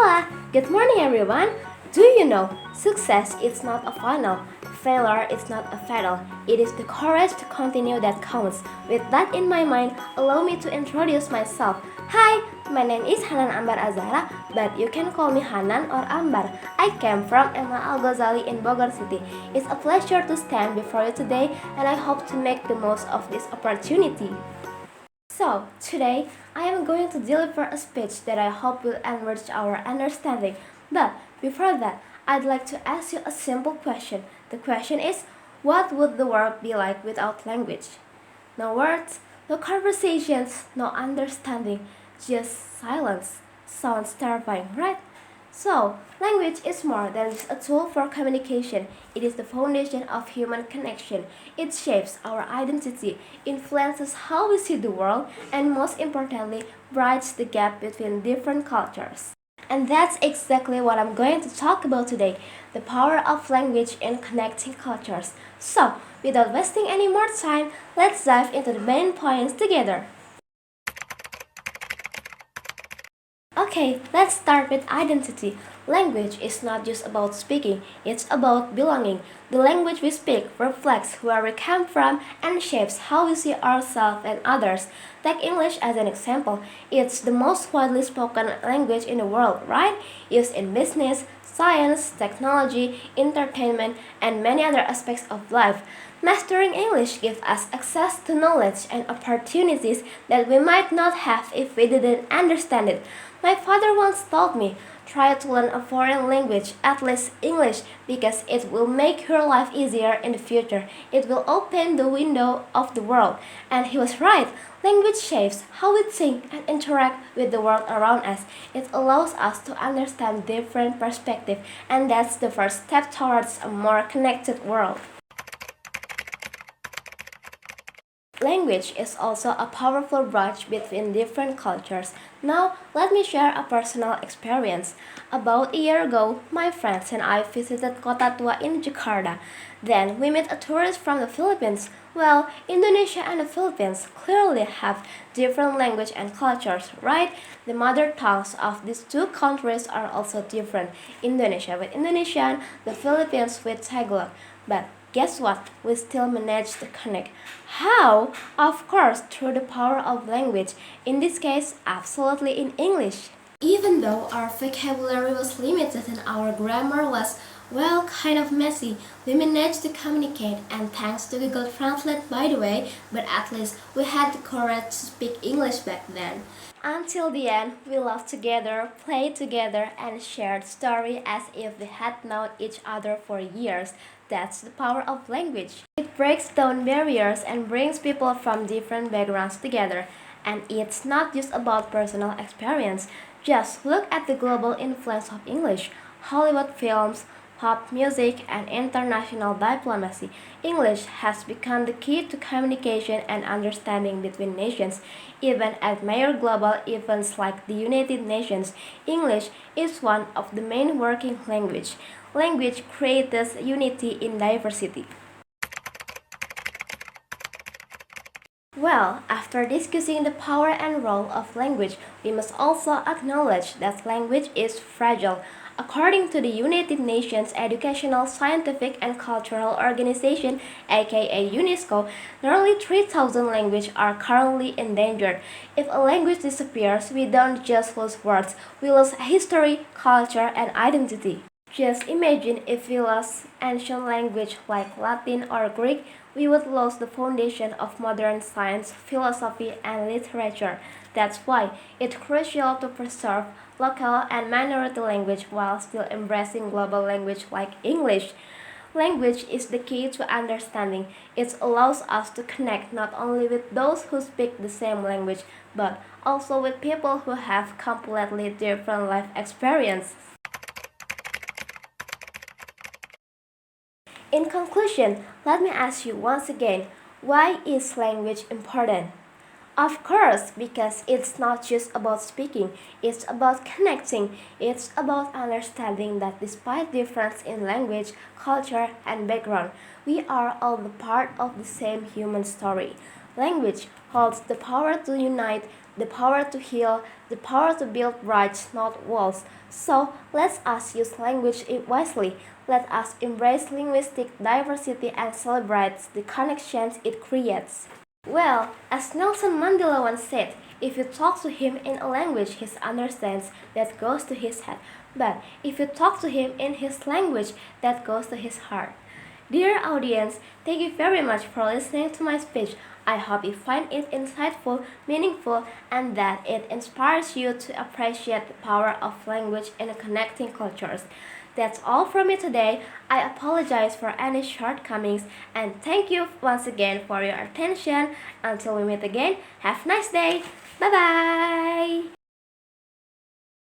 Hola! Good morning, everyone! Do you know, success is not a final, failure is not a fatal. It is the courage to continue that counts. With that in my mind, allow me to introduce myself. Hi, my name is Hanan Ambar Az-Zahra, but you can call me Hanan or Ambar. I came from Ghazaly in Bogor City. It's a pleasure to stand before you today, and I hope to make the most of this opportunity. So, today I am going to deliver a speech that I hope will enrich our understanding. But before that, I'd like to ask you a simple question. The question is, what would the world be like without language? No words, no conversations, no understanding, just silence. Sounds terrifying, right? So, language is more than just a tool for communication. It is the foundation of human connection. It shapes our identity, influences how we see the world, and most importantly, bridges the gap between different cultures. And that's exactly what I'm going to talk about today, the power of language in connecting cultures. So, without wasting any more time, let's dive into the main points together. Okay, let's start with identity. Language is not just about speaking, it's about belonging. The language we speak reflects where we come from and shapes how we see ourselves and others. Take English as an example. It's the most widely spoken language in the world, right? Used in business, science, technology, entertainment, and many other aspects of life. Mastering English gives us access to knowledge and opportunities that we might not have if we didn't understand it. My father once told me, try to learn a foreign language, at least English, because it will make your life easier in the future. It will open the window of the world. And he was right. Language shapes how we think and interact with the world around us. It allows us to understand different perspectives, and that's the first step towards a more connected world. Language is also a powerful bridge between different cultures. Now, let me share a personal experience. About a year ago, my friends and I visited Kota in Jakarta. Then, we met a tourist from the Philippines. Well, Indonesia and the Philippines clearly have different language and cultures, right? The mother tongues of these two countries are also different. Indonesia with Indonesian, the Philippines with Tagalog. But guess what? We still managed to connect. How? Of course, through the power of language. In this case, absolutely in English. Even though our vocabulary was limited and our grammar was, well, kind of messy, we managed to communicate, and thanks to Google Translate, by the way, but at least we had the courage to speak English back then. Until the end, we laughed together, played together, and shared stories as if we had known each other for years. That's the power of language. It breaks down barriers and brings people from different backgrounds together. And it's not just about personal experience. Just look at the global influence of English. Hollywood films, pop music, and international diplomacy. English has become the key to communication and understanding between nations. Even at major global events like the United Nations, English is one of the main working languages. Language creates unity in diversity. Well, after discussing the power and role of language, we must also acknowledge that language is fragile. According to the United Nations Educational, Scientific and Cultural Organization, aka UNESCO, nearly 3,000 languages are currently endangered. If a language disappears, we don't just lose words, we lose history, culture, and identity. Just imagine if we lost ancient language like Latin or Greek, we would lose the foundation of modern science, philosophy, and literature. That's why it's crucial to preserve local and minority language while still embracing global language like English. Language is the key to understanding. It allows us to connect not only with those who speak the same language, but also with people who have completely different life experiences. In conclusion, let me ask you once again, why is language important? Of course, because it's not just about speaking, it's about connecting, it's about understanding that despite difference in language, culture, and background, we are all the part of the same human story. Language holds the power to unite, the power to heal, the power to build bridges, not walls. So let us use language wisely. Let us embrace linguistic diversity and celebrate the connections it creates. Well, as Nelson Mandela once said, if you talk to him in a language he understands, that goes to his head. But if you talk to him in his language, that goes to his heart. Dear audience, thank you very much for listening to my speech. I hope you find it insightful, meaningful, and that it inspires you to appreciate the power of language in connecting cultures. That's all from me today. I apologize for any shortcomings and thank you once again for your attention. Until we meet again, have a nice day. Bye bye.